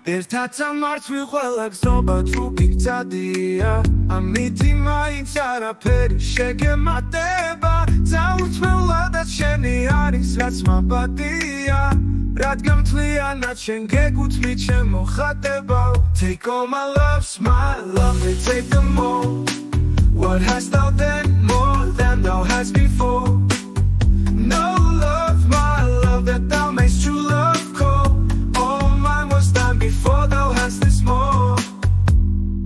ერთად სამართვი ყველა გზობა თუ გიგზადია ამით მაინც არაფერი შეგემატება წაუწმევლადაც შენი არის რაც მაბადია რადგან მთლიანად შენ გეგუთმი ჩემო ხატებავ Take all my loves, my love, they take them all What hast thou then more than thou hast before No love, my love, that thou mayst true love call All mine was done before thou hast this more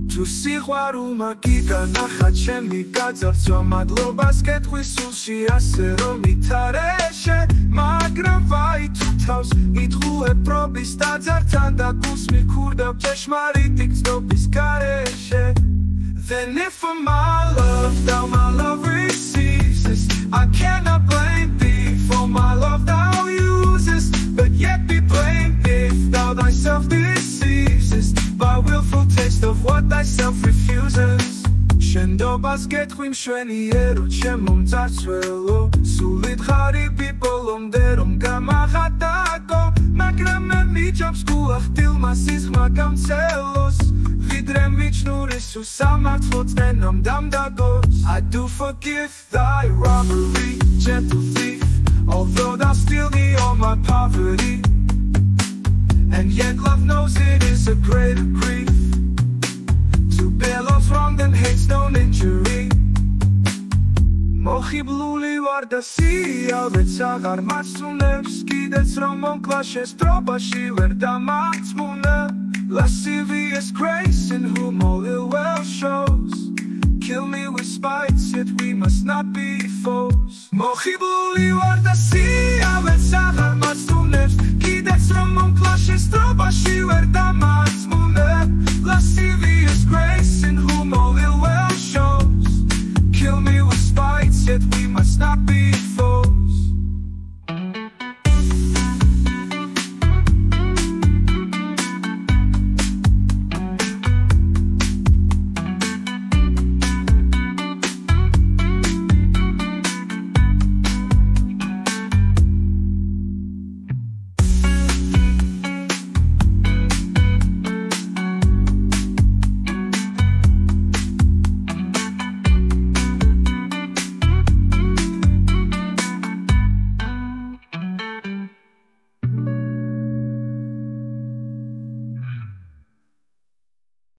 Tu სიყვარულმა გიგანახა ჩემი გაძარცვა მადლობას კეთხვი სულში ასე რომ ვითარეშე მაგრამ ვაი თუ თავს იტყუებ პრობის დაძართან და გულს მიქურდავ ჭეშმარიტი გზნობის გარეშე Then if for my love thou my love receives this I cannot blame thee for my love thou uses But yet be blamed if thou thyself deceivest By willful taste of what thyself refuses შენდობას გეთხვი მშვენიერო ჩემო მძარცველო სულით ღარიბი ბოლომდე რომ გამაღადაგო მაგრამ მე მიჯობს გულახდილმა სისხმა გამცელოს ვიდრე მიჩნურის უსამართლო წენამ დამდაგოს I do forgive thy robbery, gentle thief Although thou steal me all my poverty And yet love knows it is a greater grief To bear love's wrong than hate's known injury მოხიბლული ვარ და სიალვეც აღარ მასწუნებს კიდეც რომ მომკლა შესწრობაში ვერ დამარწმუნე Lascivious grace in whom all ill well shows Kill me with spite, yet we must not be foes მოხიბლული ვარ